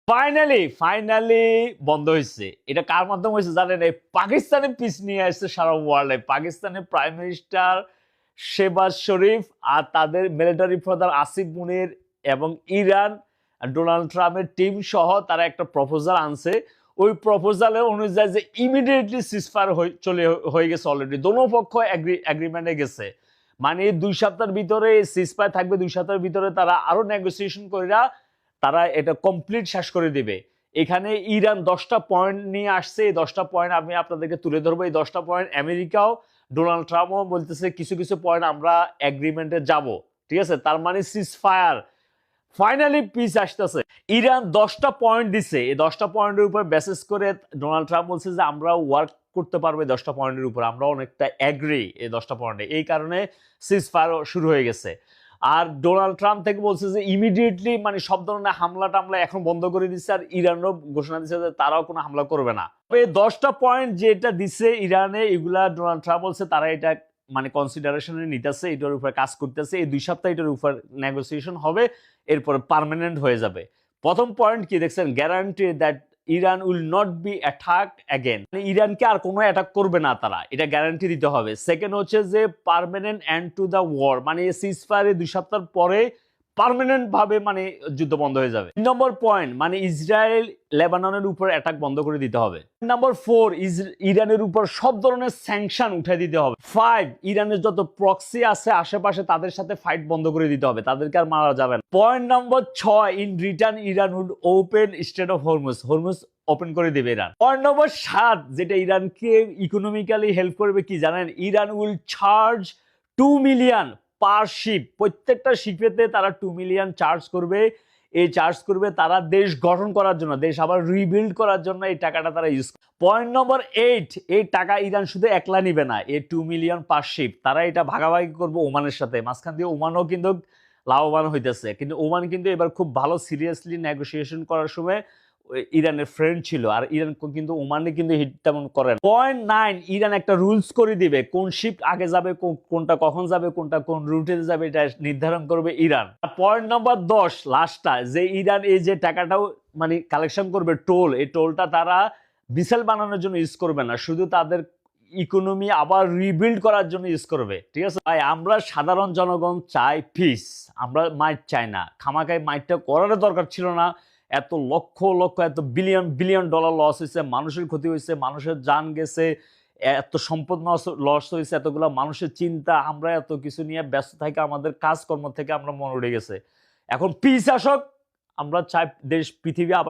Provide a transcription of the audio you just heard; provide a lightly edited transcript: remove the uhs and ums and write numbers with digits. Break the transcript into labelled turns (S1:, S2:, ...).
S1: Finally বন্ধ হয়েছে। এটা কার মাধ্যমে হয়েছে জানেন? এই পাকিস্তানের পিস নিয়ে আসছে সারা ওয়ার্ল্ডে। পাকিস্তানের প্রাইম মিনিস্টার শেহবাজ শরীফ আর তাদের মিলিটারি প্রধান আসিফ মুনির এবং ইরান ডোনাল্ড ট্রাম্পের টিম সহ তারা একটা প্রপোজাল আনছে। ওই প্রপোজালের অনুযায়ী যে ইমিডিয়েটলি সিজফায়ার হয়ে গেছে অলরেডি। দোনো পক্ষ এগ্রিমেন্টে গেছে। মানে 2 সপ্তাহের ভিতরে সিজফায়ার থাকবে, 2 সপ্তাহের ভিতরে তারা আরো নেগোসিয়েশন কইরা তারা এটা কমপ্লিট শেষ করে দিবে। এখানে ইরান 10টা পয়েন্ট নিয়ে আসছে। এই 10টা পয়েন্ট আমি আপনাদেরকে তুলে ধরবো। এই 10টা পয়েন্ট আমেরিকাও ডোনাল্ড ট্রাম্পও বলতেছে কিছু কিছু পয়েন্ট আমরা এগ্রিমেন্টে যাব। ঠিক আছে, তার মানে সিজফায়ার ফাইনালি পিস আসতেছে। ইরান 10টা পয়েন্ট দিছে। এই 10টা পয়েন্টের উপর বেসিস করে ডোনাল্ড ট্রাম্প বলছে যে আমরা ওয়ার্ক করতে পারবো 10টা পয়েন্টের উপর, আমরা অনেকটা এগ্রি এই 10টা পয়েন্টে। এই কারণে সিজফায়ার শুরু হয়ে গেছে। আর ডোনাল্ড ট্রাম্প থেকে বলছে যে ইমিডিয়েটলি মানে সব ধরনের হামলা টামলা এখন বন্ধ করে দিচ্ছে। আর ইরানও ঘোষণা দিচ্ছে যে তারাও কোনো হামলা করবে না। তবে 10টা পয়েন্ট যেটা দিচ্ছে ইরানে, এগুলা ডোনাল্ড ট্রাম্প বলছে তারা এটা মানে কনসিডারেশনে নিতেছে, এটার উপর কাজ করতেছে। এই 2 সপ্তাহ এটার উপর নেগোসিয়েশন হবে, এরপর পার্মানেন্ট হয়ে যাবে। প্রথম পয়েন্ট কি দেখছেন? Guarantee that Iran will not be attack again. ইরানকে আর কোনো অ্যাটাক করবে না তারা, এটা গ্যারান্টি দিতে হবে। সেকেন্ড হচ্ছে যে permanent end to the war, মানে সিজফায়ারে 2 সপ্তাহ পরে পার্মানেন্ট ভাবে মানে যুদ্ধ বন্ধ হয়ে যাবে। 3 নম্বর পয়েন্ট মানে ইসরায়েল লেবাননের উপর অ্যাটাক বন্ধ করে দিতে হবে। নাম্বার 4 ইরানের উপর সব ধরনের স্যাংশন উঠাই দিতে হবে। 5 ইরানের যত প্রক্সি আছে আশেপাশে তাদের সাথে ফাইট বন্ধ করে দিতে হবে, তাদেরকে আর মারা যাবে না। Point number 6 in return Iran would open strait of Hormuz open করে দিবে ইরান। পয়েন্ট নম্বর 7 যেটা ইরানকে ইকোনমিক্যালি হেল্প করবে কি জানেন? Iran will charge 2 million per ship. প্রত্যেকটা শিপেতে তারা 2 মিলিয়ন চার্জ করবে। এই চার্জ করবে তারা দেশ গঠন করার জন্য, দেশ আবার রিবিল্ড করার জন্য এই টাকাটা তারা ইউজ। পয়েন্ট নম্বর 8 এই টাকা ইরান শুধু একলা নিবে না, এই 2 মিলিয়ন পার শিপ তারা এটা ভাগাভাগি করবে ওমানের সাথে। মাঝখান দিয়ে ওমানও কিন্তু লাভবান হইতেছে। কিন্তু ওমান কিন্তু এবার খুব ভালো সিরিয়াসলি নেগোসিয়েশন করার সময় ইরানের ফ্রেন্ড ছিল, আর ইরান কিন্তু ওমানে কিন্তু হিট তেমন করে না। পয়েন্ট 9 ইরান একটা রুলস করে দিবে, কোন শিপ আগে যাবে, কোনটা কখন যাবে, কোনটা কোন রুটে যাবে, এটা নির্ধারণ করবে ইরান। পয়েন্ট নাম্বার 10 লাস্টটা, যে ইরান এই যে টাকাটাও মানে কালেকশন করবে টোল, এই টোলটা তারা মিসাইল বানানোর জন্য ইউজ করবে না, শুধু তাদের ইকোনমি আবার রিবিল্ড করার জন্য ইউজ করবে। ঠিক আছে ভাই, আমরা সাধারণ জনগণ চাই পিস, আমরা মাইট চাই না। খামাখাই মাইটটা করার দরকার ছিল না। এত লক্ষ লক্ষ এত বিলিয়ন বিলিয়ন ডলার লস হয়েছে, মানুষের ক্ষতি হয়েছে, মানুষের জান গেছে, এত সম্পদ লস হয়েছে, এতগুলো মানুষের চিন্তা, আমরা এত কিছু নিয়ে ব্যস্ত থাকি, আমাদের কাজকর্ম থেকে আমরা মনে উঠে গেছে। এখন পিস আসক, আমরা চাই দেশ পৃথিবী আবার